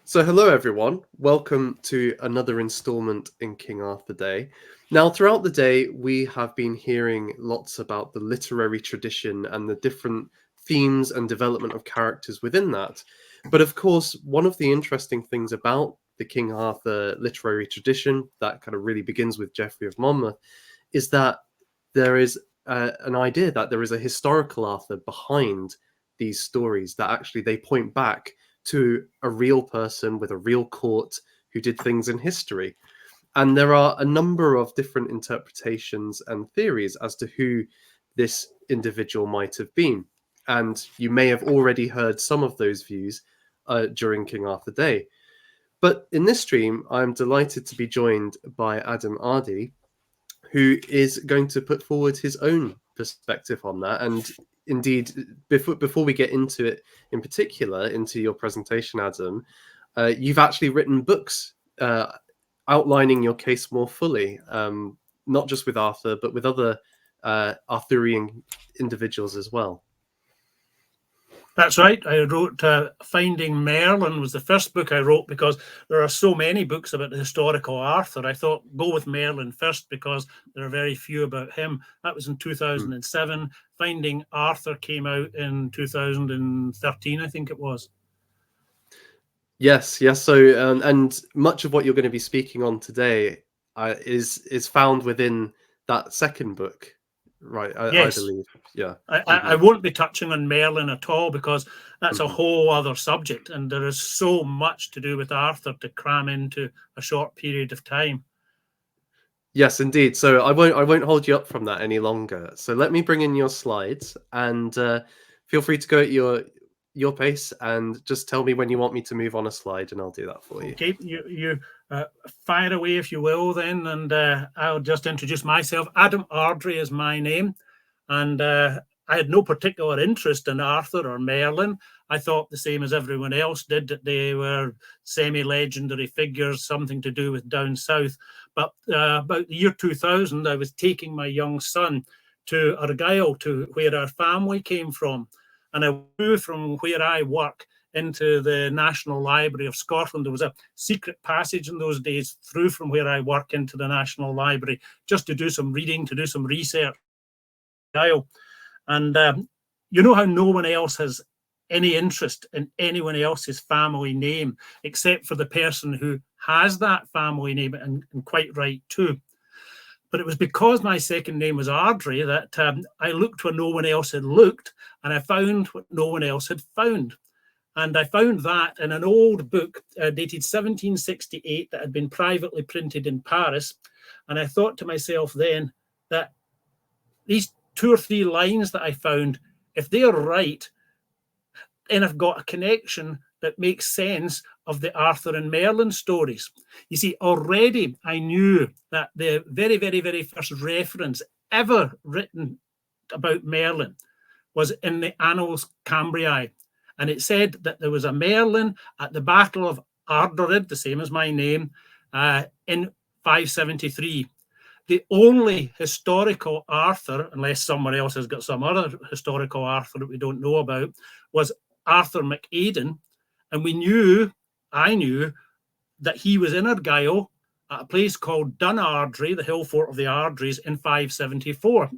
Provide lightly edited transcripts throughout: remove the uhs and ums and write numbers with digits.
So, hello everyone. Welcome to another installment in King Arthur Day. Now, throughout the day, we have been hearing lots about the literary tradition and the different themes and development of characters within that. But of course, one of the interesting things about the King Arthur literary tradition that kind of really begins with Geoffrey of Monmouth is that there is an idea that there is a historical Arthur behind these stories, that actually they point back to a real person with a real court who did things in history. And there are a number of different interpretations and theories as to who this individual might have been. And you may have already heard some of those views during King Arthur Day. But in this stream, I'm delighted to be joined by Adam Ardrey, who is going to put forward his own perspective on that. And indeed, before we get into it in particular, into your presentation, Adam, you've actually written books outlining your case more fully, not just with Arthur, but with other Arthurian individuals as well. That's right. I wrote Finding Merlin was the first book I wrote because there are so many books about the historical Arthur. I thought go with Merlin first because there are very few about him. That was in 2007. Finding Arthur came out in 2013, I think it was. Yes. So, and much of what you're going to be speaking on today is found within that second book, right? Yes. I believe. Yeah. I won't be touching on Merlin at all because that's a whole other subject, and there is so much to do with Arthur to cram into a short period of time. Yes, indeed. So I won't hold you up from that any longer. So let me bring in your slides, and feel free to go at your pace, and just tell me when you want me to move on a slide, and I'll do that for you. Okay, you fire away if you will then, and I'll just introduce myself. Adam Ardrey is my name, and I had no particular interest in Arthur or Merlin. I thought the same as everyone else did, that they were semi-legendary figures, something to do with down south. But about the year 2000, I was taking my young son to Argyll, to where our family came from. And I moved from where I work into the National Library of Scotland. There was a secret passage in those days through from where I work into the National Library, just to do some reading, to do some research. And you know how no one else has any interest in anyone else's family name except for the person who has that family name, and quite right too. But it was because my second name was Ardrey that I looked where no one else had looked, and I found what no one else had found. And I found that in an old book dated 1768 that had been privately printed in Paris. And I thought to myself then that these 2 or 3 lines that I found, if they're right, then I've got a connection that makes sense of the Arthur and Merlin stories. You see, already I knew that the very, very, very first reference ever written about Merlin was in the Annals Cambriae. And it said that there was a Merlin at the Battle of Ardrey, the same as my name, in 573. The only historical Arthur, unless someone else has got some other historical Arthur that we don't know about, was Arthur MacAidan. And I knew that he was in Argyll at a place called Ardrey, the hill fort of the Ardreys, in 574.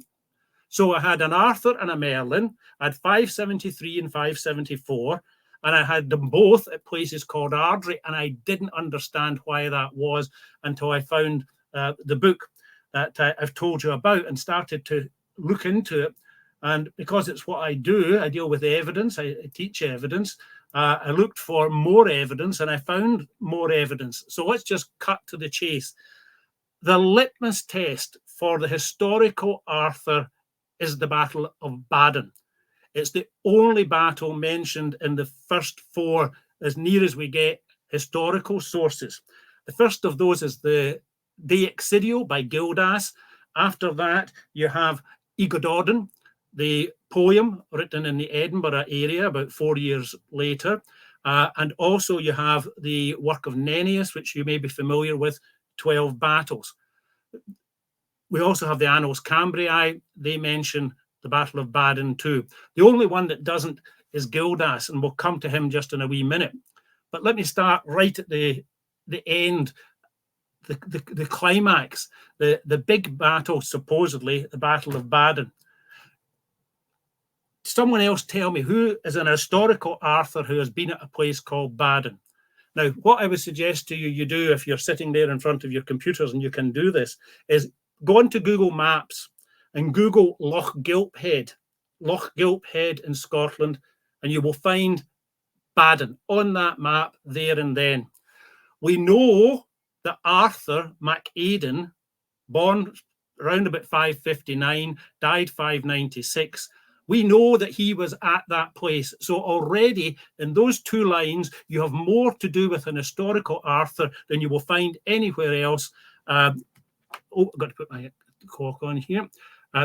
So I had an Arthur and a Merlin. I had 573 and 574, and I had them both at places called Ardrey, and I didn't understand why that was until I found the book that I've told you about and started to look into it. And because it's what I do, I deal with evidence, I teach evidence. I looked for more evidence and I found more evidence. So let's just cut to the chase. The litmus test for the historical Arthur is the Battle of Badon. It's the only battle mentioned in the first 4, as near as we get, historical sources. The first of those is the De Excidio by Gildas. After that, you have Igododon, the poem written in the Edinburgh area about 4 years later. And also you have the work of Nennius, which you may be familiar with, 12 Battles. We also have the Annals Cambriae. They mention the Battle of Badon too. The only one that doesn't is Gildas, and we'll come to him just in a wee minute. But let me start right at the end, the climax, the big battle, supposedly the Battle of Badon. Someone else tell me, who is an historical Arthur who has been at a place called Badon? Now, what I would suggest to you, you do if you're sitting there in front of your computers, and you can do this, is go onto Google Maps and Google Loch Gilphead in Scotland, and you will find Badon on that map there and then. We know that Arthur mac Áedán, born around about 559, died 596. We know that he was at that place. So already in those two lines, you have more to do with an historical Arthur than you will find anywhere else. I've got to put my clock on here.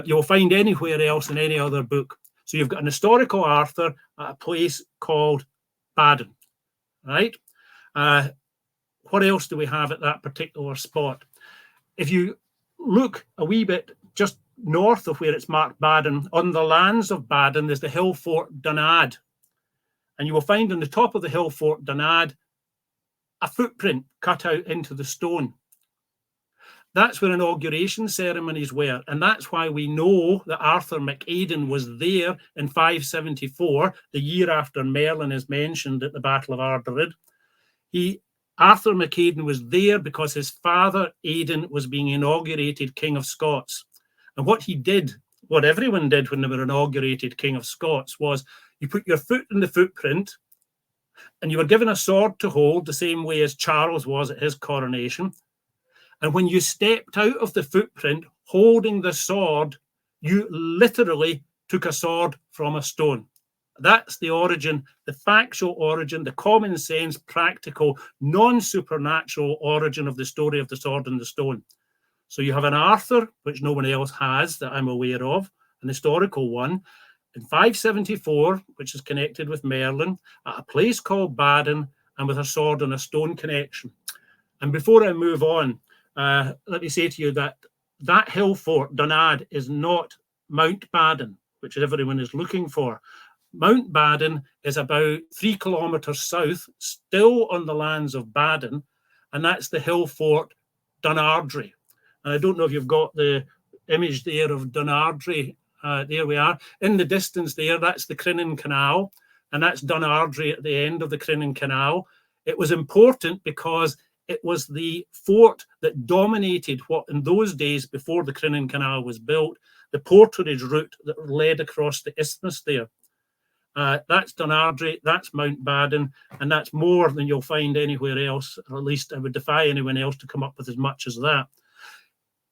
You will find anywhere else in any other book. So you've got an historical Arthur at a place called Badon, right? What else do we have at that particular spot? If you look a wee bit just north of where it's marked Badon, on the lands of Badon, there's the hill fort Donad. And you will find on the top of the hill fort Donad a footprint cut out into the stone. That's where inauguration ceremonies were. And that's why we know that Arthur mac Áedán was there in 574, the year after Merlin is mentioned at the Battle of Ardrey. Arthur mac Áedán was there because his father Áedán was being inaugurated King of Scots. And what he did, what everyone did when they were inaugurated King of Scots, was you put your foot in the footprint, and you were given a sword to hold the same way as Charles was at his coronation. And when you stepped out of the footprint holding the sword, you literally took a sword from a stone. That's the origin, the factual origin, the common sense, practical, non-supernatural origin of the story of the sword and the stone. So you have an Arthur, which no one else has that I'm aware of, an historical one, in 574, which is connected with Merlin, at a place called Badon, and with a sword and a stone connection. And before I move on, let me say to you that that hill fort, Donad, is not Mount Badon, which everyone is looking for. Mount Badon is about 3 kilometers south, still on the lands of Badon, and that's the hill fort Ardrey. And I don't know if you've got the image there of Ardrey. There we are. In the distance there, that's the Crinan Canal, and that's Ardrey at the end of the Crinan Canal. It was important because it was the fort that dominated what in those days, before the Crinan Canal was built, the porterage route that led across the isthmus there. That's Ardrey, that's Mount Badon, and that's more than you'll find anywhere else. Or at least I would defy anyone else to come up with as much as that.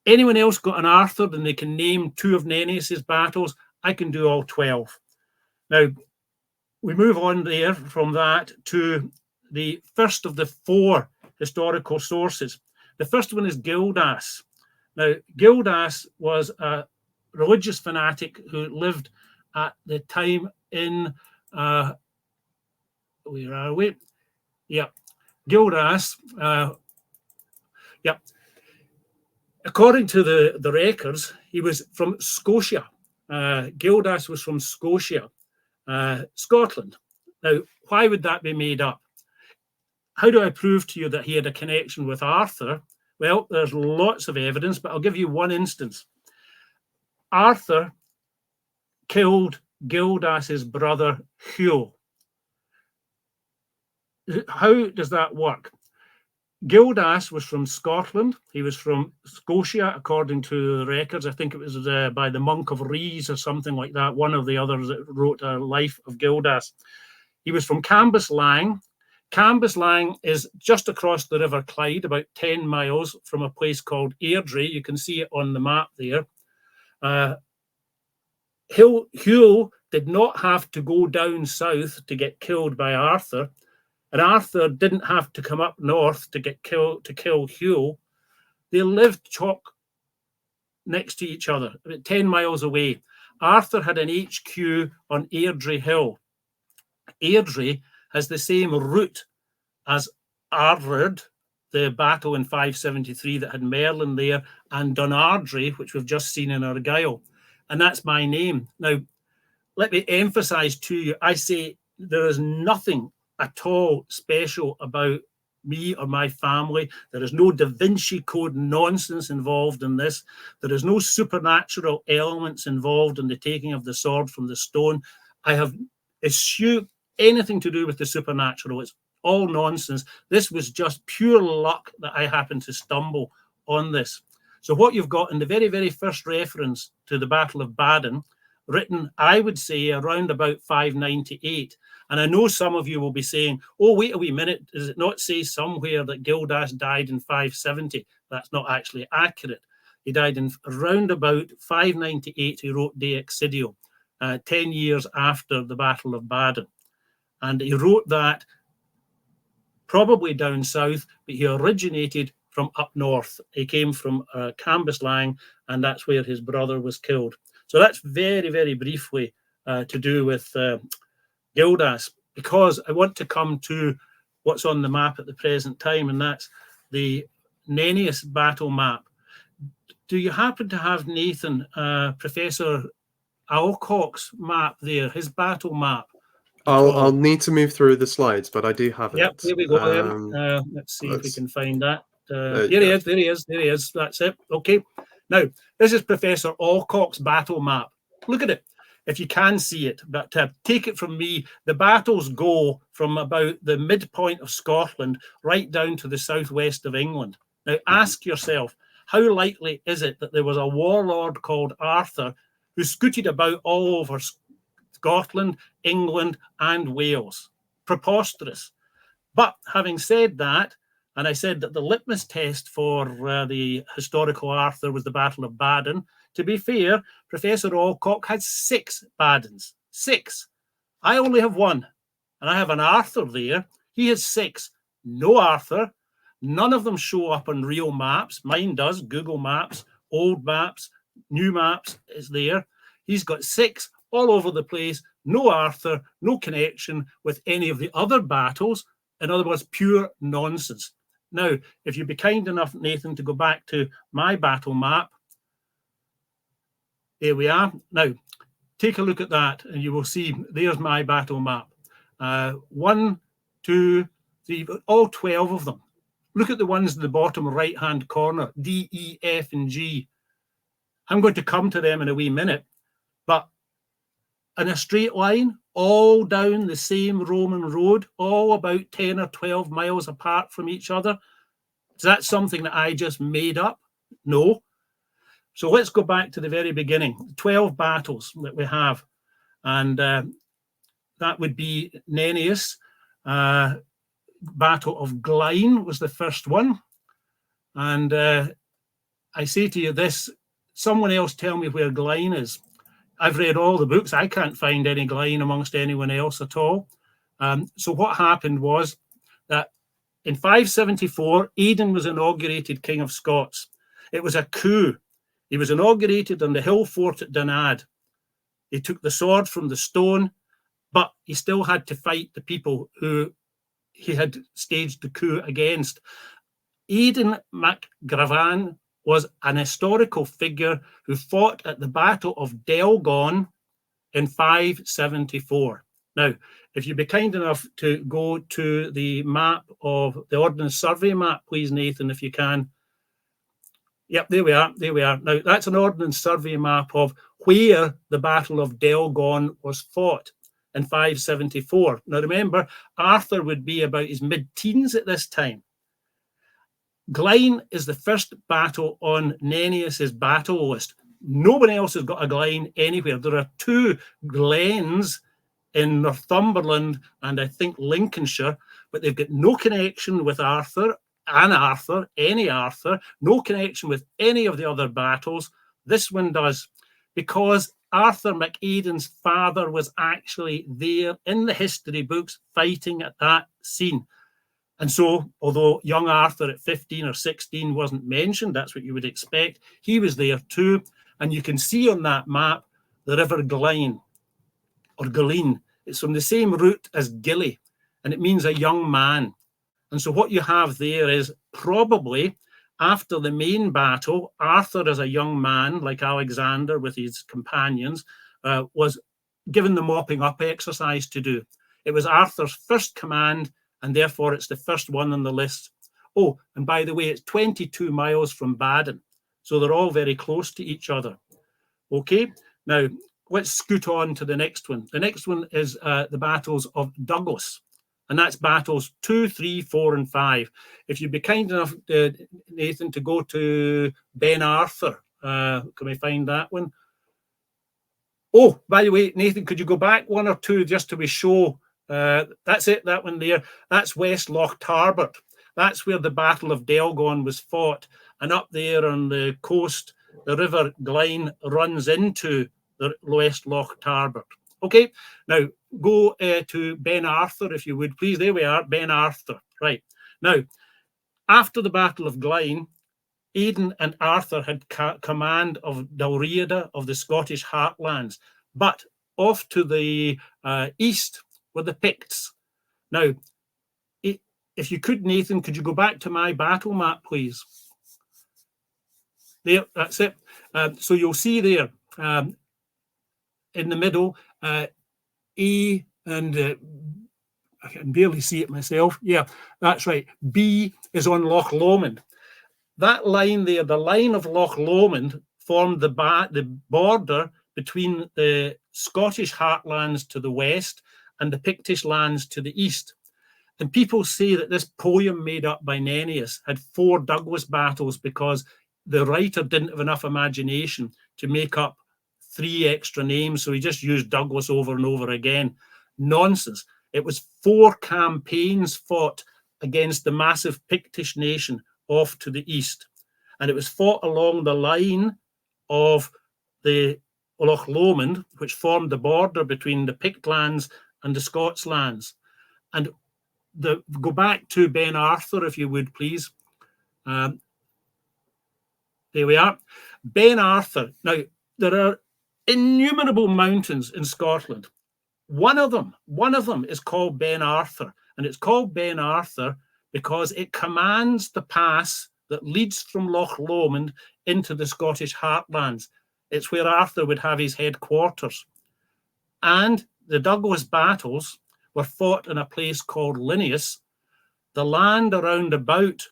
Anyone else got an Arthur and they can name 2 of Nennius's battles? I can do all 12. Now, we move on there from that to the first of the 4 historical sources. The first one is Gildas. Now, Gildas was a religious fanatic who lived at the time in, where are we? Yeah, Gildas, yeah. According to the records, he was from Scotia. Gildas was from Scotia, Scotland. Now, why would that be made up? How do I prove to you that he had a connection with Arthur? Well, there's lots of evidence, but I'll give you one instance. Arthur killed Gildas's brother Hugh. How does that work? Gildas was from Scotland. He was from Scotia, according to the records. I think it was by the monk of Rhys or something like that, one of the others that wrote a life of Gildas. He was from Cambuslang. Cambuslang is just across the River Clyde, about 10 miles from a place called Ardrey. You can see it on the map there. Hugh did not have to go down south to get killed by Arthur. And Arthur didn't have to come up north to kill Hugh. They lived chalk next to each other, about 10 miles away. Arthur had an HQ on Ardrey Hill. Ardrey has the same route as Ardred, the battle in 573 that had Merlin there, and Ardrey, which we've just seen in Argyll. And that's my name. Now, let me emphasize to you, I say there is nothing at all special about me or my family. There is no Da Vinci Code nonsense involved in this. There is no supernatural elements involved in the taking of the sword from the stone. I have eschewed anything to do with the supernatural. It's all nonsense. This was just pure luck that I happened to stumble on this. So what you've got in the very, very first reference to the Battle of Badon, written, I would say, around about 598. And I know some of you will be saying, oh, wait a wee minute, does it not say somewhere that Gildas died in 570? That's not actually accurate. He died in around about 598. He wrote De Excidio, 10 years after the Battle of Badon. And he wrote that probably down south, but he originated from up north. He came from Cambuslang, and that's where his brother was killed. So that's very, very briefly to do with Gildas, because I want to come to what's on the map at the present time, and that's the Nennius battle map. Do you happen to have, Nathan, Professor Alcock's map there, his battle map? I'll need to move through the slides, but I do have it. Yep, here we go. Let's see if we can find that. There he is. That's it. Okay. Now, this is Professor Alcock's battle map. Look at it, if you can see it, but take it from me, the battles go from about the midpoint of Scotland right down to the southwest of England. Now, ask yourself, how likely is it that there was a warlord called Arthur who scooted about all over Scotland, England, and Wales? Preposterous. But having said that, and I said that the litmus test for the historical Arthur was the Battle of Badon, to be fair, Professor Alcock had 6 Badons. 6. I only have 1, and I have an Arthur there. He has 6. No Arthur. None of them show up on real maps. Mine does, Google Maps, old maps, new maps is there. He's got 6 all over the place. No Arthur, no connection with any of the other battles. In other words, pure nonsense. Now, if you'd be kind enough, Nathan, to go back to my battle map. Here we are. Now, take a look at that, and you will see there's my battle map. 1, 2, 3, all 12 of them. Look at the ones in the bottom right-hand corner, D, E, F, and G. I'm going to come to them in a wee minute, but in a straight line, all down the same Roman road, all about 10 or 12 miles apart from each other. Is that something that I just made up? No. So let's go back to the very beginning, 12 battles that we have. And that would be Nennius. Battle of Glein was the first one. And I say to you this, someone else tell me where Glein is. I've read all the books. I can't find any Glein amongst anyone else at all. So what happened was that in 574, Áedán was inaugurated King of Scots. It was a coup. He was inaugurated on the hill fort at Dunad. He took the sword from the stone, but he still had to fight the people who he had staged the coup against. Áedán MacGravan was an historical figure who fought at the Battle of Delgon in 574. Now, if you'd be kind enough to go to the map of the Ordnance Survey map, please, Nathan, if you can. Yep, there we are. There we are. Now, that's an Ordnance Survey map of where the Battle of Delgon was fought in 574. Now, remember, Arthur would be about his mid-teens at this time. Glein is the first battle on Nennius's battle list. Nobody else has got a Glein anywhere. There are 2 Glens in Northumberland and I think Lincolnshire, but they've got no connection with Arthur, any Arthur, no connection with any of the other battles. This one does, because Arthur MacAidan's father was actually there in the history books fighting at that scene. And so, although young Arthur at 15 or 16 wasn't mentioned, that's what you would expect, he was there too. And you can see on that map the River Glein, or Galeen. It's from the same root as Gilly, and it means a young man. And so what you have there is probably after the main battle, Arthur as a young man, like Alexander with his companions, was given the mopping up exercise to do. It was Arthur's first command, and therefore it's the first one on the list. Oh, and by the way, it's 22 miles from Baden. So they're all very close to each other. Okay, now let's scoot on to the next one. The next one is the battles of Douglas. And that's battles 2, 3, 4, and 5. If you'd be kind enough, Nathan, to go to Ben Arthur. Can we find that one? Oh, by the way, Nathan, could you go back one or two just to be show? That's it, that one there. That's West Loch Tarbert. That's where the Battle of Delgon was fought. And up there on the coast, the River Glyne runs into the West Loch Tarbert. Okay, now go to Ben Arthur, if you would, please. There we are, Ben Arthur. Right. Now, after the Battle of Glyne, Áedán and Arthur had command of Dalriada of the Scottish heartlands, but off to the east were the Picts. Now, if you could, Nathan, could you go back to my battle map, please? There, that's it. So you'll see there in the middle, A and I can barely see it myself. Yeah, that's right. B is on Loch Lomond. That line there, the line of Loch Lomond, formed the border between the Scottish heartlands to the west and the Pictish lands to the east. And people say that this poem made up by Nennius had 4 Douglas battles because the writer didn't have enough imagination to make up 3 extra names, so he just used Douglas over and over again. Nonsense. It was 4 campaigns fought against the massive Pictish nation off to the east. And it was fought along the line of the Loch Lomond, which formed the border between the Pict lands and the Scots lands. And go back to Ben Arthur, if you would, please. There we are. Ben Arthur. Now, there are innumerable mountains in Scotland. One of them is called Ben Arthur, and it's called Ben Arthur because it commands the pass that leads from Loch Lomond into the Scottish heartlands. It's where Arthur would have his headquarters. And the Douglas battles were fought in a place called Linneus. The land around about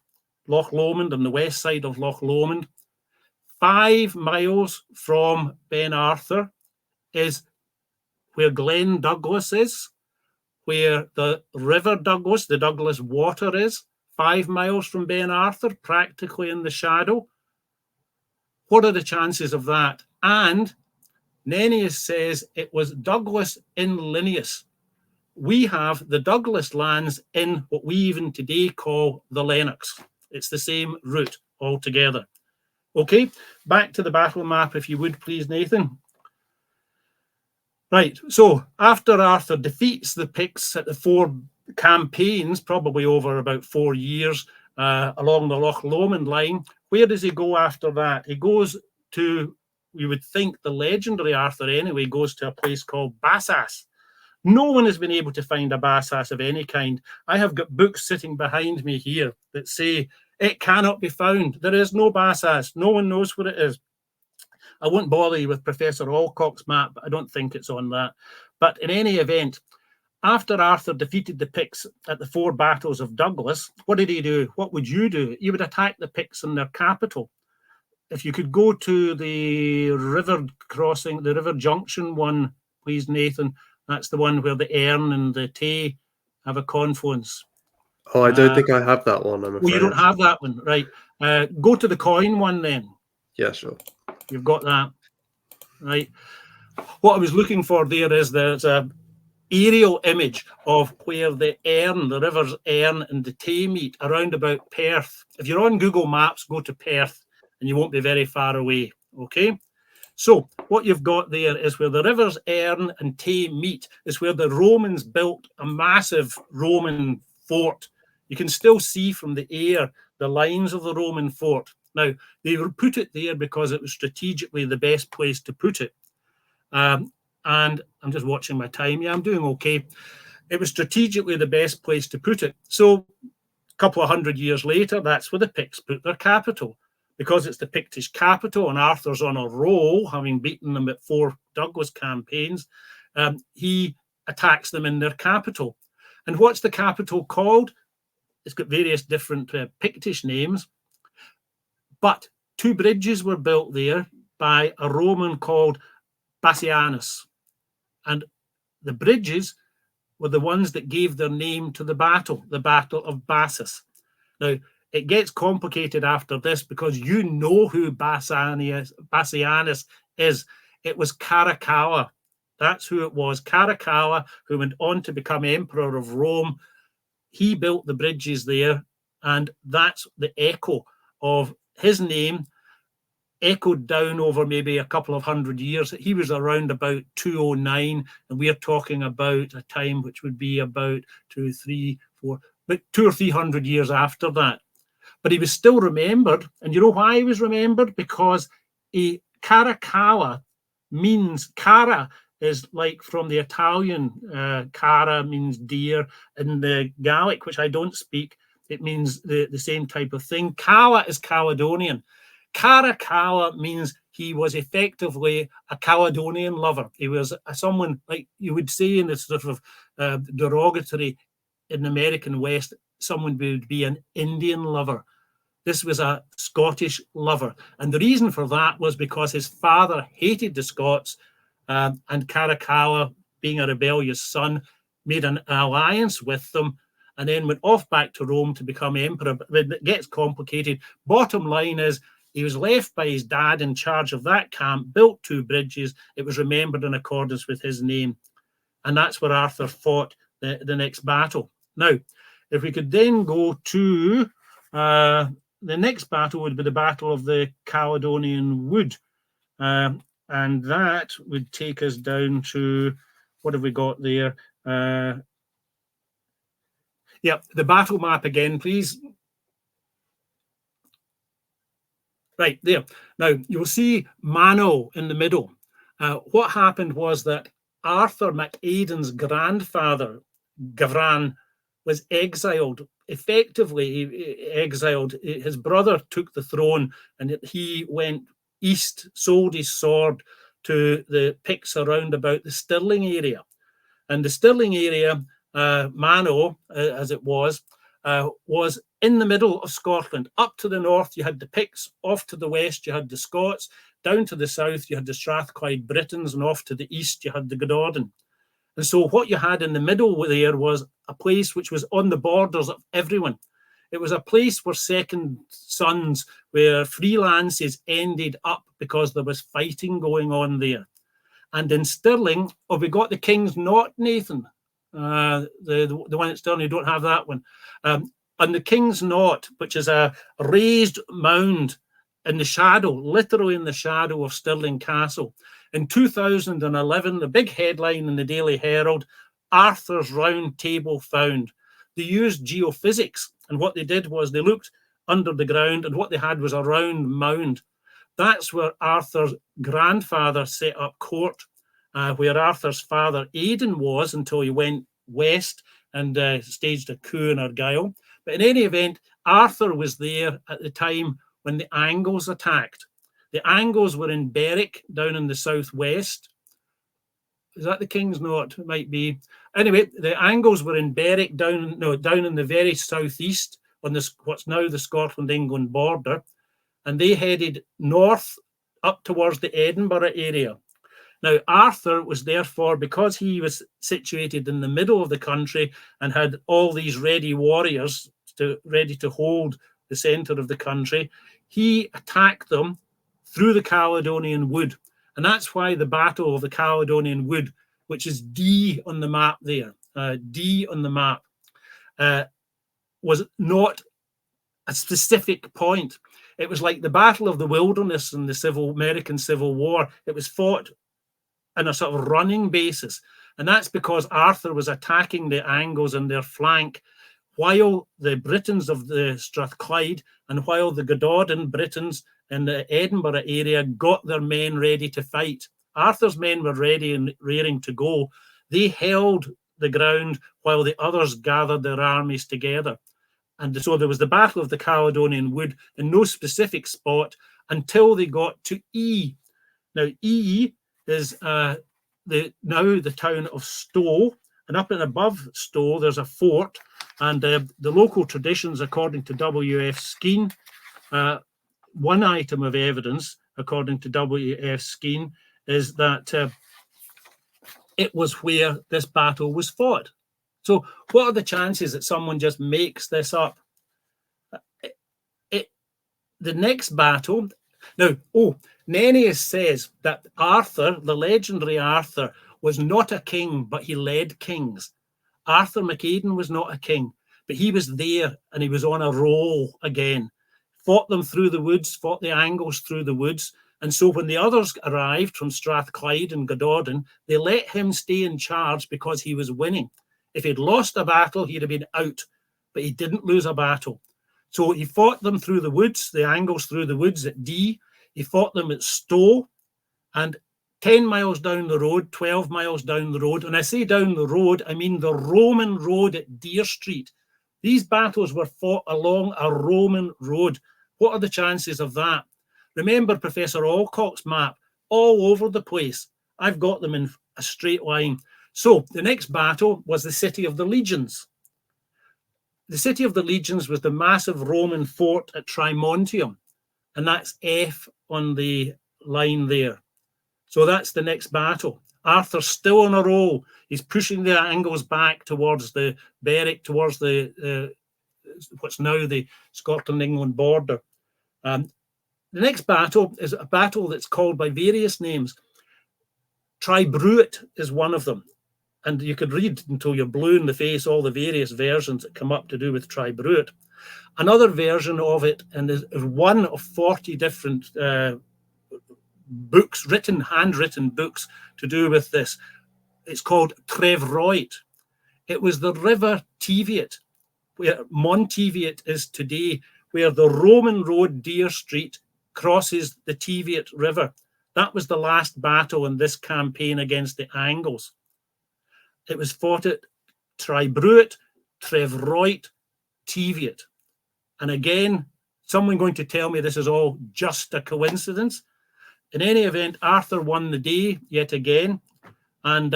Loch Lomond on the west side of Loch Lomond, 5 miles from Ben Arthur, is where Glen Douglas is, where the River Douglas, the Douglas Water is, 5 miles from Ben Arthur, practically in the shadow. What are the chances of that? And Nennius says it was Douglas in Linneus. We have the Douglas lands in what we even today call the Lennox. It's the same route altogether. Okay, back to the battle map, if you would, please, Nathan. Right, so after Arthur defeats the Picts at the 4 campaigns, probably over about 4 years, along the Loch Lomond line, where does he go after that? He goes to, we would think the legendary Arthur anyway, goes to a place called Bassas. No one has been able to find a Bassas of any kind. I have got books sitting behind me here that say it cannot be found. There is no Bassas. No one knows where it is. I won't bother you with Professor Alcock's map, but I don't think it's on that. But in any event, after Arthur defeated the Picts at the 4 battles of Douglas, what did he do? What would you do? You would attack the Picts in their capital. If you could go to the river crossing, the river junction one, please, Nathan. That's the one where the Erne and the Tay have a confluence. Oh, I don't think I have that one, I'm afraid. Well, you don't have that one, right. Go to the coin one then. Yeah, sure. You've got that, right. What I was looking for there is there's a aerial image of where the Erne, the rivers Erne and the Tay meet around about Perth. If you're on Google Maps, go to Perth and you won't be very far away, okay? So what you've got there is where the rivers Erne and Tay meet, is where the Romans built a massive Roman fort. You can still see from the air the lines of the Roman fort. Now, they put it there because it was strategically the best place to put it. And I'm just watching my time. Yeah, I'm doing okay. It was strategically the best place to put it. So a couple of 100 years later, that's where the Picts put their capital. Because it's the Pictish capital and Arthur's on a roll, having beaten them at 4 Douglas campaigns, he attacks them in their capital. And what's the capital called? It's got various different Pictish names, but 2 bridges were built there by a Roman called Bassianus. And the bridges were the ones that gave their name to the Battle of Bassus. Now, it gets complicated after this because you know who Bassianus is. It was Caracalla. That's who it was. Caracalla, who went on to become emperor of Rome. He built the bridges there, and that's the echo of his name, echoed down over maybe a couple of hundred years. He was around about 209, and we're talking about a time which would be about 2 or 300 years after that. But he was still remembered, and you know why he was remembered? Because Caracalla means, cara is like from the Italian, cara means deer. In the Gaelic, which I don't speak, it means the same type of thing. Cala is Caledonian. Caracalla means he was effectively a Caledonian lover. He was someone, like you would say in this sort of derogatory in the American West, someone would be an Indian lover. This was a Scottish lover. And the reason for that was because his father hated the Scots, and Caracalla, being a rebellious son, made an alliance with them and then went off back to Rome to become emperor. But it gets complicated. Bottom line is, he was left by his dad in charge of that camp, built 2 bridges. It was remembered in accordance with his name. And that's where Arthur fought the next battle. Now, if we could then go to the next battle, would be the Battle of the Caledonian Wood. And that would take us down to, what have we got there? Yeah, the battle map again, please. Right, there. Now, you'll see Mano in the middle. What happened was that Arthur MacAidan's grandfather, Gavran, was exiled, effectively exiled. His brother took the throne, and he went east, sold his sword to the Picts around about the Stirling area. And the Stirling area, Mano, as it was in the middle of Scotland. Up to the north, you had the Picts. Off to the west, you had the Scots. Down to the south, you had the Strathclyde Britons. And off to the east, you had the Gordon. And so what you had in the middle there was a place which was on the borders of everyone. It was a place where second sons, where freelances ended up because there was fighting going on there. And in Stirling, we got the King's Knot, Nathan. The one at Stirling, you don't have that one. On the King's Knot, which is a raised mound in the shadow, literally in the shadow of Stirling Castle. In 2011, the big headline in the Daily Herald, Arthur's Round Table found. They used geophysics, and what they did was they looked under the ground, and what they had was a round mound. That's where Arthur's grandfather set up court, where Arthur's father Áedán was until he went west and staged a coup in Argyll. But in any event, Arthur was there at the time when the Angles attacked. The Angles were in Berwick, down in the southwest. Is that the King's Knot? It might be. Anyway, the Angles were in Berwick, down in the very southeast, on what's now the Scotland-England border, and they headed north up towards the Edinburgh area. Now, Arthur was therefore, because he was situated in the middle of the country and had all these ready warriors ready to hold the centre of the country, he attacked them through the Caledonian Wood. And that's why the Battle of the Caledonian Wood, which is D on the map there, D on the map, was not a specific point. It was like the Battle of the Wilderness in the American Civil War. It was fought on a sort of running basis. And that's because Arthur was attacking the Angles in their flank, while the Britons of the Strathclyde and while the Gordon Britons in the Edinburgh area got their men ready to fight. Arthur's men were ready and raring to go. They held the ground while the others gathered their armies together. And so there was the Battle of the Caledonian Wood in no specific spot until they got to E. Now, E is now the town of Stow, and up and above Stow there's a fort, and the local traditions, according to W.F. Skene, one item of evidence, according to W.F. Skene, is that it was where this battle was fought. So what are the chances that someone just makes this up? The next battle, now, Nennius says that Arthur, the legendary Arthur, was not a king, but he led kings. Arthur MacAidan was not a king, but he was there and he was on a roll again. Fought them through the woods, fought the Angles through the woods. And so when the others arrived from Strathclyde and Gododin, they let him stay in charge because he was winning. If he'd lost a battle, he'd have been out, but he didn't lose a battle. So he fought them through the woods, the Angles through the woods at Dee. He fought them at Stow, and 10 miles down the road, 12 miles down the road. And I say down the road, I mean the Roman road at Deer Street. These battles were fought along a Roman road. What are the chances of that? Remember Professor Alcock's map, all over the place. I've got them in a straight line. So the next battle was the City of the Legions. The City of the Legions was the massive Roman fort at Trimontium, and that's F on the line there. So that's the next battle. Arthur's still on a roll. He's pushing the Angles back towards the Berwick, towards the what's now the Scotland-England border. The next battle is a battle that's called by various names. Tribruit is one of them. And you could read until you're blue in the face all the various versions that come up to do with Tribruit. Another version of it, and is one of 40 different books, handwritten books to do with this. It's called Trevroit. It was the river Teviot, where Monteviot is today, where the Roman road Deer Street crosses the Teviot River. That was the last battle in this campaign against the Angles. It was fought at Tribruit, Trevroit, Teviot. And again, someone going to tell me this is all just a coincidence. In any event, Arthur won the day yet again. And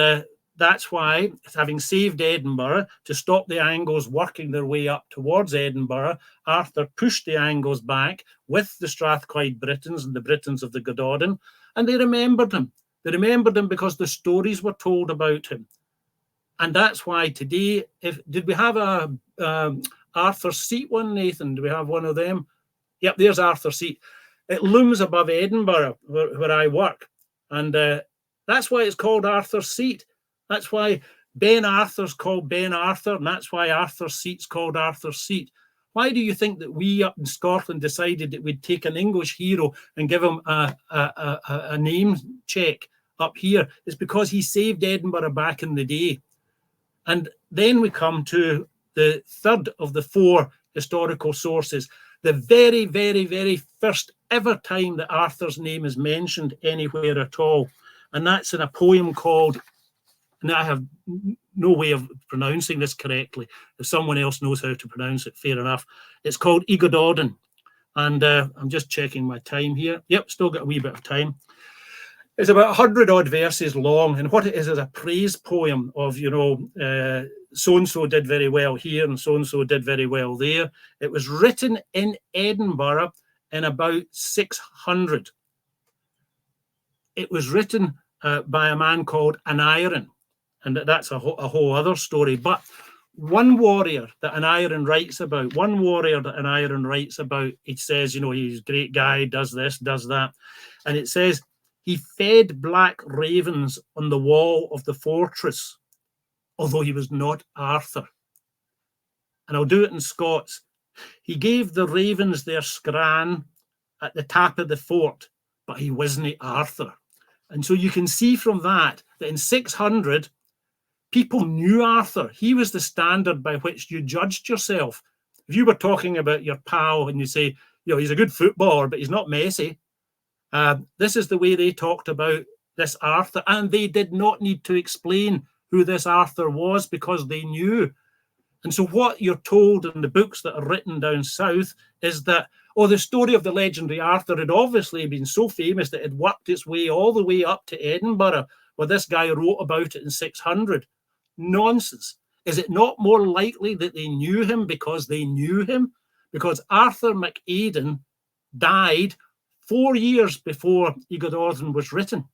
that's why, having saved Edinburgh, to stop the Angles working their way up towards Edinburgh, Arthur pushed the Angles back with the Strathclyde Britons and the Britons of the Gododin, and they remembered him. They remembered him because the stories were told about him. And that's why today, did we have a Arthur's Seat one, Nathan? Do we have one of them? Yep, there's Arthur's Seat. It looms above Edinburgh, where I work. And that's why it's called Arthur's Seat. That's why Ben Arthur's called Ben Arthur, and that's why Arthur's Seat's called Arthur's Seat. Why do you think that we up in Scotland decided that we'd take an English hero and give him a name check up here? It's because he saved Edinburgh back in the day. And then we come to the third of the four historical sources, the very, very, very first ever time that Arthur's name is mentioned anywhere at all. And that's in a poem called, and I have no way of pronouncing this correctly. If someone else knows how to pronounce it, fair enough. It's called Igododin. And I'm just checking my time here. Yep, still got a wee bit of time. It's about 100 odd verses long, and what it is a praise poem of, so-and-so did very well here and so-and-so did very well there. It was written in Edinburgh in about 600. It was written by a man called Áedán, and that's a whole other story. But one warrior that Áedán writes about, he says, he's a great guy, does this, does that. And it says, he fed black ravens on the wall of the fortress, although he was not Arthur. And I'll do it in Scots. He gave the ravens their scran at the top of the fort, but he wasn't Arthur. And so you can see from that in 600, people knew Arthur. He was the standard by which you judged yourself. If you were talking about your pal and you say, he's a good footballer, but he's not Messi. This is the way they talked about this Arthur, and they did not need to explain who this Arthur was because they knew. And so what you're told in the books that are written down south is that, the story of the legendary Arthur had obviously been so famous that it worked its way all the way up to Edinburgh, well, this guy wrote about it in 600. Nonsense. Is it not more likely that they knew him because they knew him? Because Arthur MacAedán died 4 years before Áedán was written.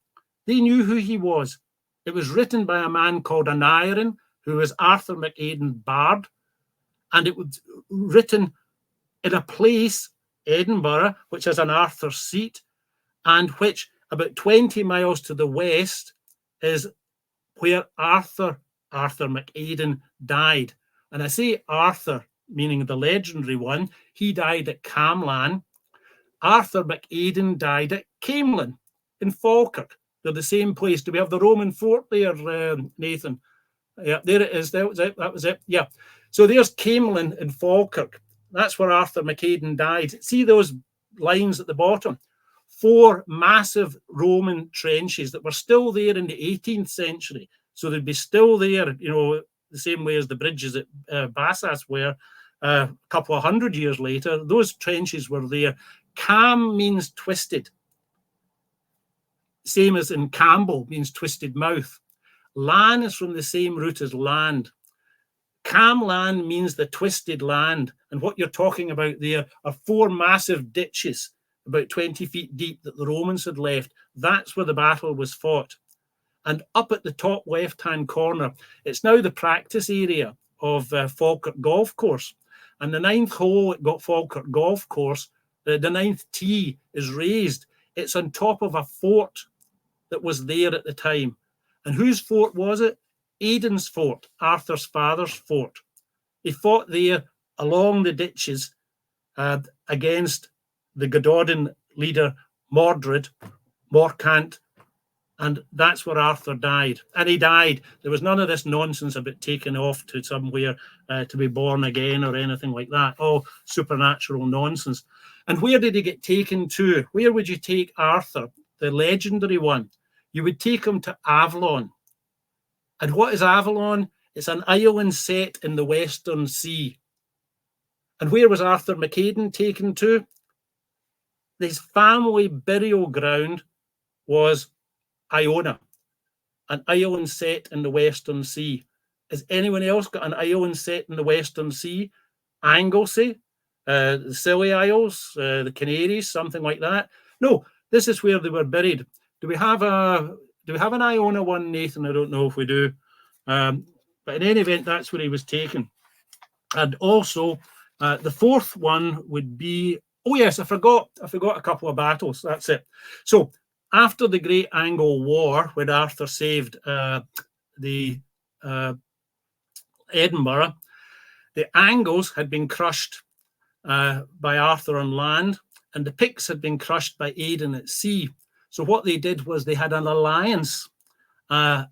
They knew who he was. It was written by a man called Áedán, who was Arthur MacAedán Bard, and it was written in a place, Edinburgh, which is an Arthur seat, and which about 20 miles to the west is where Arthur MacAedán died. And I say Arthur, meaning the legendary one. He died at Camlan. Arthur MacAedán died at Camelin in Falkirk. They're the same place. Do we have the Roman fort there, Nathan? Yeah, there it is. That was it. Yeah. So there's Camelin in Falkirk. That's where Arthur MacAedán died. See those lines at the bottom? 4 massive Roman trenches that were still there in the 18th century. So they'd be still there, you know, the same way as the bridges at Bassas were a couple of hundred years later. Those trenches were there. Cam means twisted. Same as in Campbell means twisted mouth. Lan is from the same root as land. Camlan means the twisted land. And what you're talking about there are 4 massive ditches, about 20 feet deep, that the Romans had left. That's where the battle was fought. And up at the top left-hand corner, it's now the practice area of Falkirk Golf Course. And the 9th hole at Falkirk Golf Course, the 9th tee is raised. It's on top of a fort that was there at the time. And whose fort was it? Aidan's fort, Arthur's father's fort. He fought there along the ditches against the Gododin leader Mordred, Morcant, and that's where Arthur died. And he died. There was none of this nonsense about taking off to somewhere to be born again or anything like that. All supernatural nonsense. And where did he get taken to? Where would you take Arthur, the legendary one? You would take him to Avalon. And what is Avalon? It's an island set in the Western Sea. And where was Arthur MacAedán taken to? His family burial ground was Iona, an island set in the Western Sea. Has anyone else got an island set in the Western Sea? Anglesey, the Scilly Isles, the Canaries, something like that. No, this is where they were buried. Do we have an Iona one, Nathan? I don't know if we do. But in any event, that's where he was taken. And also, the 4th one would be, oh yes, I forgot a couple of battles. That's it. So after the Great Angle War, when Arthur saved the Edinburgh, the Angles had been crushed by Arthur on land, and the Picts had been crushed by Aidan at sea. So what they did was they had an alliance. The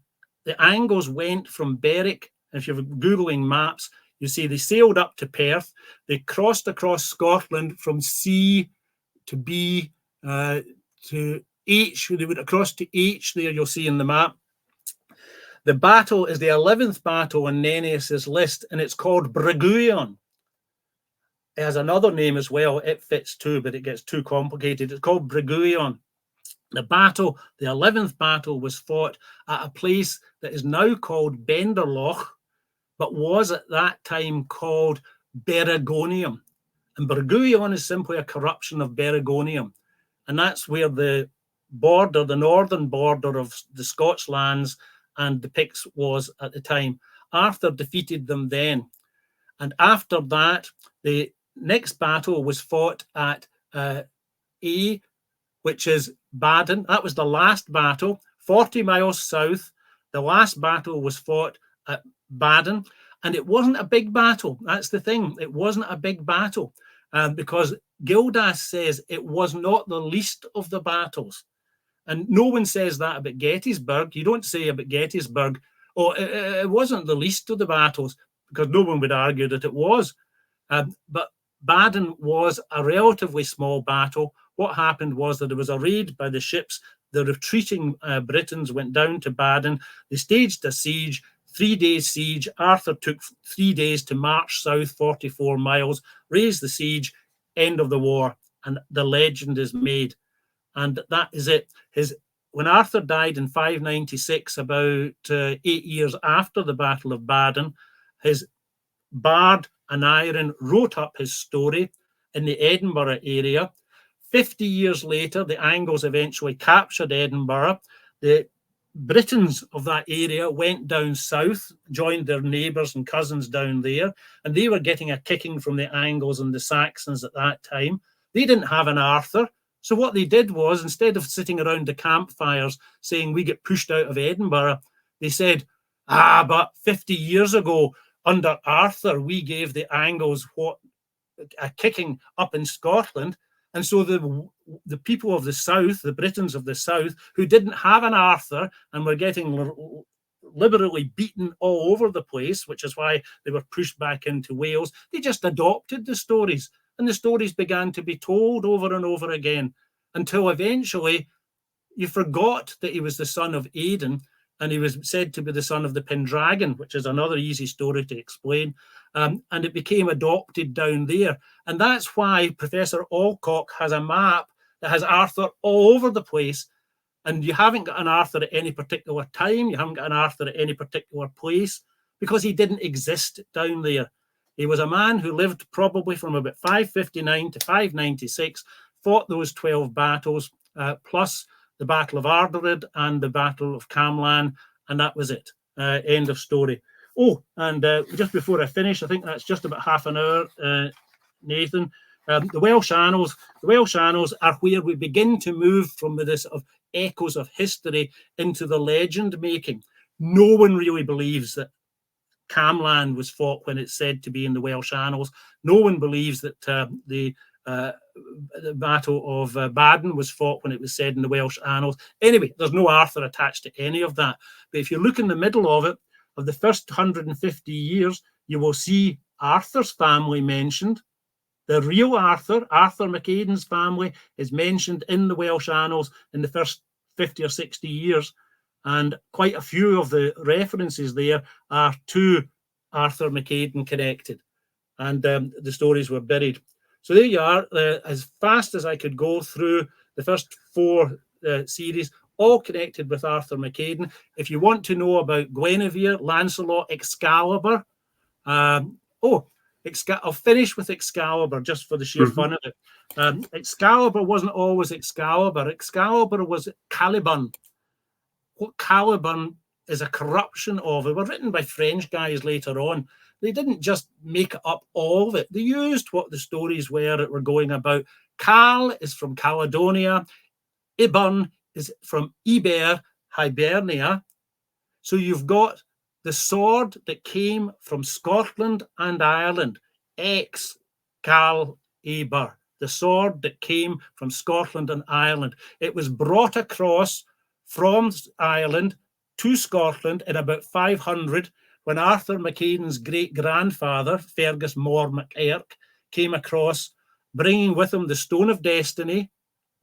Angles went from Berwick. If you're Googling maps, you see they sailed up to Perth. They crossed across Scotland from C to B to H. They went across to H there, you'll see in the map. The battle is the 11th battle on Nennius's list, and it's called Breguion. It has another name as well. It fits too, but it gets too complicated. It's called Breguion. The battle, the 11th battle, was fought at a place that is now called Benderloch, but was at that time called Berigonium. And Breguion is simply a corruption of Berigonium. And that's where the border, the northern border of the Scots lands and the Picts was at the time. Arthur defeated them then. And after that, the next battle was fought at A, which is Baden. That was the last battle, 40 miles south. The last battle was fought at Baden. And it wasn't a big battle. That's the thing. It wasn't a big battle because Gildas says it was not the least of the battles. And no one says that about Gettysburg. You don't say about Gettysburg, oh, it wasn't the least of the battles, because no one would argue that it was. But Baden was a relatively small battle. What happened was that there was a raid by the ships. The retreating Britons went down to Baden. They staged a siege, 3 days siege. Arthur took 3 days to march south 44 miles, raise the siege, end of the war, and the legend is made. And that is it. His when Arthur died in 596, about 8 years after the Battle of Badon, his bard Áedán wrote up his story in the Edinburgh area. 50 years later, the Angles eventually captured Edinburgh. The Britons of that area went down south, joined their neighbours and cousins down there, and they were getting a kicking from the Angles and the Saxons at that time. They didn't have an Arthur. So what they did was, instead of sitting around the campfires saying we get pushed out of Edinburgh, they said, but 50 years ago, under Arthur, we gave the Angles a kicking up in Scotland. And so the people of the south, the Britons of the south, who didn't have an Arthur and were getting liberally beaten all over the place, which is why they were pushed back into Wales, they just adopted the stories. And the stories began to be told over and over again until eventually you forgot that he was the son of Áedán, and he was said to be the son of the Pendragon, which is another easy story to explain. And it became adopted down there. And that's why Professor Alcock has a map that has Arthur all over the place. And you haven't got an Arthur at any particular time. You haven't got an Arthur at any particular place because he didn't exist down there. He was a man who lived probably from about 559 to 596, fought those 12 battles, plus the Battle of Ardrey and the Battle of Camlan, and that was it. End of story. Oh, and just before I finish, I think that's just about half an hour, Nathan. The Welsh Annals are where we begin to move from this sort of echoes of history into the legend making. No one really believes that Camlan was fought when it's said to be in the Welsh Annals. No one believes that the Battle of Badon was fought when it was said in the Welsh Annals. Anyway, there's no Arthur attached to any of that. But if you look in the middle of it, of the first 150 years, you will see Arthur's family mentioned. The real Arthur, Arthur MacAidan's family, is mentioned in the Welsh Annals in the first 50 or 60 years. And quite a few of the references there are to Arthur MacAidan connected. And the stories were buried. So there you are, as fast as I could go through the first 4 series, all connected with Arthur MacAidan. If you want to know about Guinevere, Lancelot, Excalibur, I'll finish with Excalibur just for the sheer fun of it. Excalibur wasn't always Excalibur. Excalibur was Caliban. What Caliban is a corruption of. It were written by French guys later on. They didn't just make up all of it. They used what the stories were that were going about. Cal is from Caledonia. Iban is from Iber, Hibernia. So you've got the sword that came from Scotland and Ireland. Excalibur, the sword that came from Scotland and Ireland. It was brought across from Ireland to Scotland in about 500 when Arthur MacAidan's great-grandfather, Fergus More MacAirk, came across, bringing with him the Stone of Destiny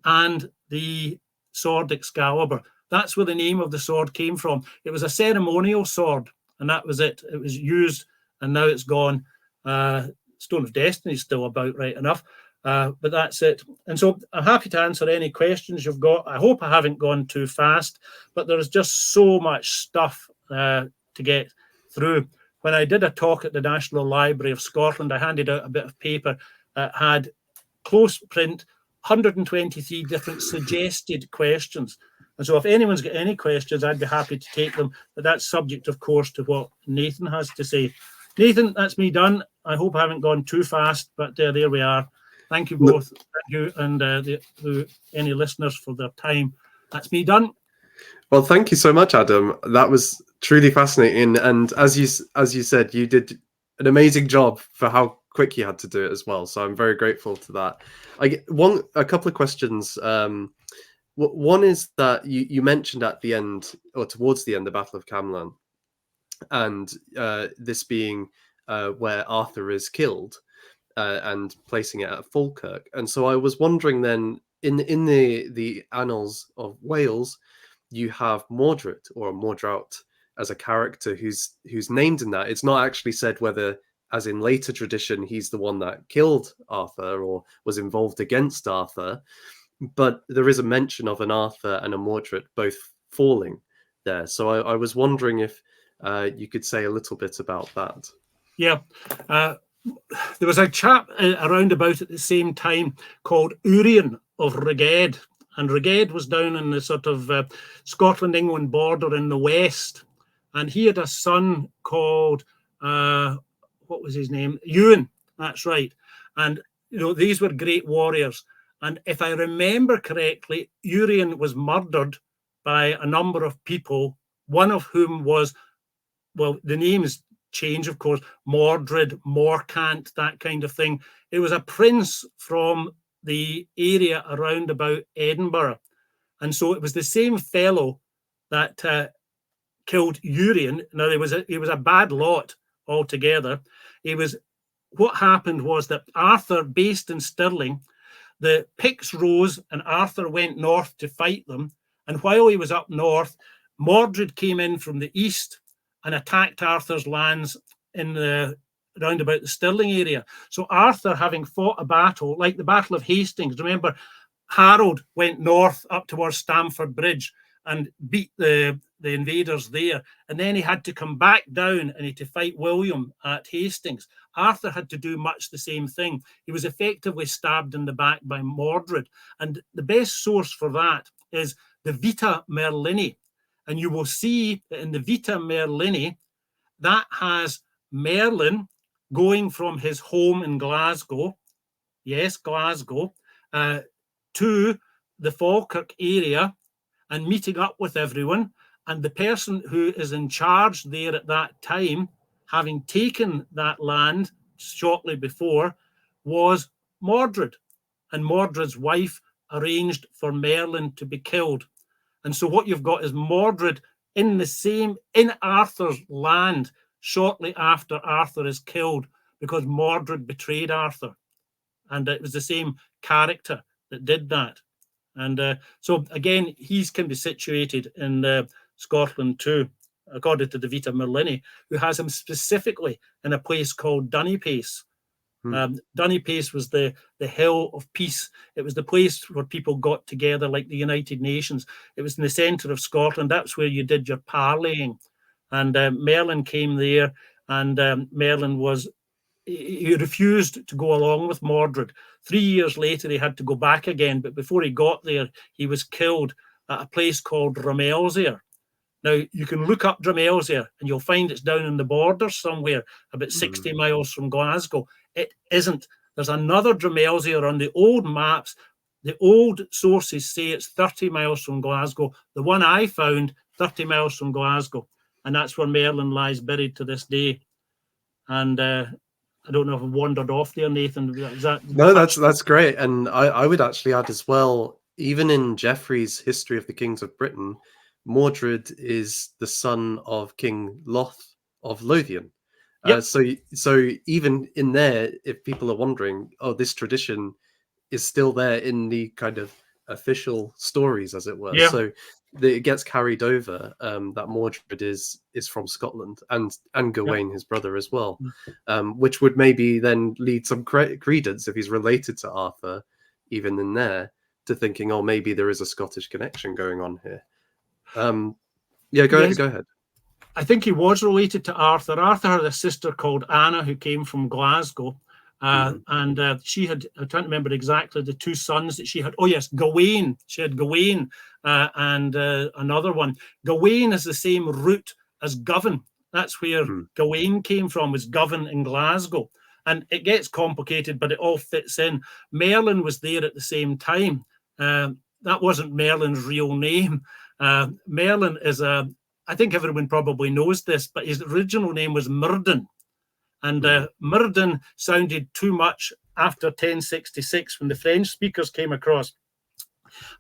and the sword Excalibur. That's where the name of the sword came from. It was a ceremonial sword, and that was it. It was used, and now it's gone. Stone of Destiny is still about, right enough. But that's it. And so I'm happy to answer any questions you've got. I hope I haven't gone too fast, but there's just so much stuff to get through. When I did a talk at the National Library of Scotland, I handed out a bit of paper that had close print 123 different suggested questions. And so if anyone's got any questions, I'd be happy to take them. But that's subject, of course, to what Nathan has to say. Nathan, that's me done. I hope I haven't gone too fast, but there we are. Thank you both. Thank you, and any listeners for their time. That's me done. Well, thank you so much, Adam. That was truly fascinating. And as you said, you did an amazing job for how quick you had to do it as well. So I'm very grateful to that. I get a couple of questions. One is that you mentioned at the end, or towards the end, the Battle of Camlan, and this being where Arthur is killed, and placing it at Falkirk. And so I was wondering then, in the annals of Wales, you have Mordred or Mordraut as a character who's named in that. It's not actually said whether, as in later tradition, he's the one that killed Arthur or was involved against Arthur. but there is a mention of an Arthur and a Mordred both falling there. So I was wondering if you could say a little bit about that. Yeah. There was a chap around about at the same time called Urien of Reged, and Reged was down in the sort of Scotland-England border in the west, and he had a son called, what was his name? Ewan, that's right. And, you know, these were great warriors. And if I remember correctly, Urien was murdered by a number of people, one of whom was, well, the names change, of course, Mordred, Morcant, that kind of thing. It was a prince from the area around about Edinburgh. And so it was the same fellow that killed Urien. Now, it was a bad lot altogether. What happened was that Arthur, based in Stirling, the Picts rose and Arthur went north to fight them. And while he was up north, Mordred came in from the east and attacked Arthur's lands in the round about the Stirling area. So Arthur, having fought a battle, like the Battle of Hastings, remember, Harold went north up towards Stamford Bridge and beat the invaders there. And then he had to come back down and he had to fight William at Hastings. Arthur had to do much the same thing. He was effectively stabbed in the back by Mordred. And the best source for that is the Vita Merlini. And you will see that in the Vita Merlini, that has Merlin going from his home in Glasgow, yes, Glasgow, to the Falkirk area and meeting up with everyone. And the person who is in charge there at that time, having taken that land shortly before, was Mordred. And Mordred's wife arranged for Merlin to be killed. And so what you've got is Mordred in Arthur's land shortly after Arthur is killed, because Mordred betrayed Arthur. And it was the same character that did that. And so again, he can be situated in Scotland too, according to the Vita Merlini, who has him specifically in a place called Dunipace. Dunipace was the hill of peace. It was the place where people got together, like the United Nations. It was in the centre of Scotland. That's where you did your parleying. And Merlin came there, and Merlin he refused to go along with Mordred. 3 years later, he had to go back again. But before he got there, he was killed at a place called Dramelzir. Now, you can look up Dramelzir and you'll find it's down in the border somewhere, about 60 miles from Glasgow. It isn't. There's another Dramelzir on the old maps. The old sources say it's 30 miles from Glasgow. The one I found, 30 miles from Glasgow. And that's where Merlin lies buried to this day. And I don't know if I've wandered off there, Nathan. No, that's great. And I would actually add as well, even in Geoffrey's History of the Kings of Britain, Mordred is the son of King Loth of Lothian. Yep. So even in there, if people are wondering, oh, this tradition is still there in the kind of official stories, as it were. Yeah. So it gets carried over, that Mordred is from Scotland, and Gawain, his brother, as well, which would maybe then lead some credence, if he's related to Arthur, even in there, to thinking, oh, maybe there is a Scottish connection going on here. Go ahead. I think he was related to Arthur. Arthur had a sister called Anna who came from Glasgow. And she had, I'm trying to remember exactly the two sons that she had. Oh, yes, Gawain. She had Gawain and another one. Gawain is the same root as Govan. That's where Gawain came from, was Govan in Glasgow. And it gets complicated, but it all fits in. Merlin was there at the same time. That wasn't Merlin's real name. Merlin is I think everyone probably knows this, but his original name was Myrddin. And Myrddin sounded too much after 1066 when the French speakers came across.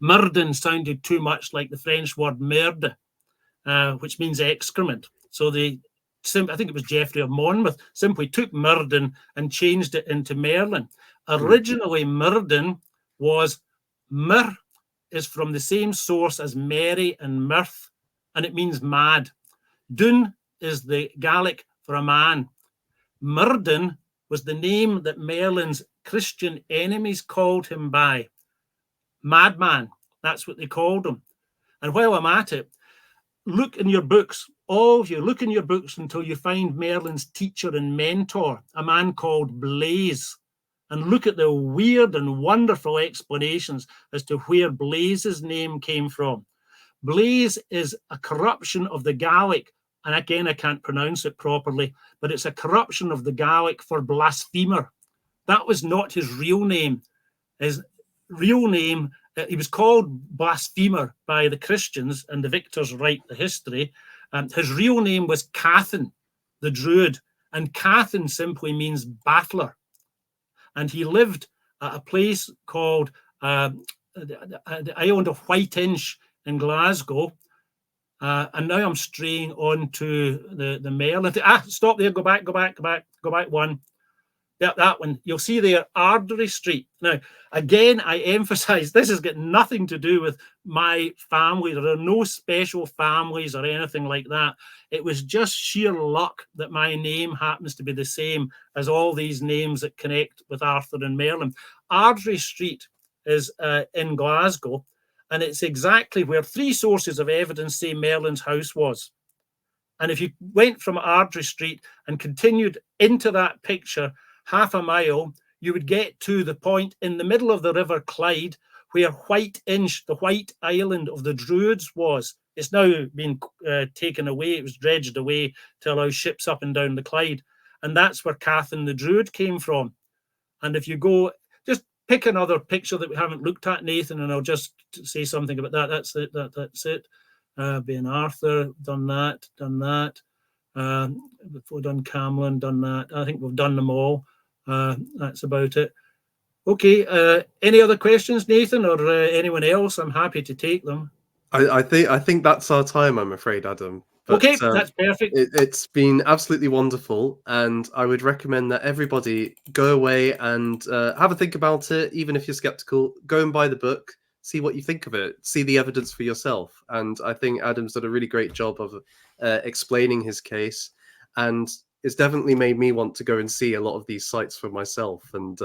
Myrddin sounded too much like the French word merde, which means excrement. So I think it was Geoffrey of Monmouth, simply took Myrddin and changed it into Merlin. Originally, Myrddin was Myr, is from the same source as merry and mirth, and it means mad. Dun is the Gaelic for a man. Myrddin was the name that Merlin's Christian enemies called him by. madman. That's what they called him. And while I'm at it, look in your books, all of you, look in your books until you find Merlin's teacher and mentor, a man called Blaise, and look at the weird and wonderful explanations as to where Blaise's name came from. Blaise is a corruption of the Gaelic, and again, I can't pronounce it properly, but it's a corruption of the Gaelic for blasphemer. That was not his real name. His real name, he was called blasphemer by the Christians, and the victors write the history. His real name was Cathan, the Druid, and Cathan simply means battler. And he lived at a place called the island of Whiteinch in Glasgow. And now I'm straying on to the Merlin. Stop there, go back one. Yeah, that one. You'll see there, Ardrey Street. Now, again, I emphasize this has got nothing to do with my family. There are no special families or anything like that. It was just sheer luck that my name happens to be the same as all these names that connect with Arthur and Merlin. Ardrey Street is in Glasgow, and it's exactly where 3 sources of evidence say Merlin's house was. And if you went from Ardrey Street and continued into that picture, half a mile, you would get to the point in the middle of the River Clyde where Whiteinch, the White Island of the Druids, was. It's now been taken away. It was dredged away to allow ships up and down the Clyde. And that's where Cathan the Druid came from. And if you go, just pick another picture that we haven't looked at, Nathan, and I'll just say something about that. That's it. That's it. Ben Arthur, done that. We've done Camlin, done that. I think we've done them all. That's about it. Okay. Any other questions, Nathan, or anyone else? I'm happy to take them. I think that's our time, I'm afraid, Adam. But, okay, that's perfect. It's been absolutely wonderful, and I would recommend that everybody go away and have a think about it. Even if you're skeptical, go and buy the book, see what you think of it, see the evidence for yourself. And I think Adam's done a really great job of explaining his case, and it's definitely made me want to go and see a lot of these sites for myself and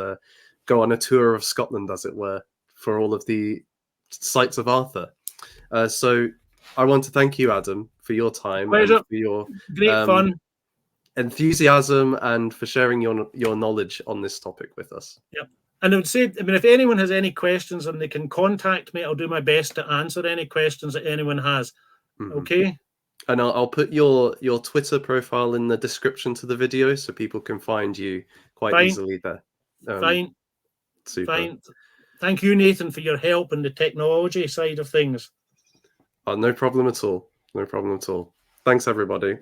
go on a tour of Scotland, as it were, for all of the sites of Arthur. So I want to thank you, Adam, for your time, and for your great fun, enthusiasm, and for sharing your knowledge on this topic with us. Yep. And I would say, if anyone has any questions, and they can contact me, I'll do my best to answer any questions that anyone has. Mm-hmm. Okay. And I'll put your Twitter profile in the description to the video so people can find you quite easily there. Fine. Super. Fine. Thank you, Nathan, for your help in the technology side of things. No problem at all. No problem at all. Thanks, everybody.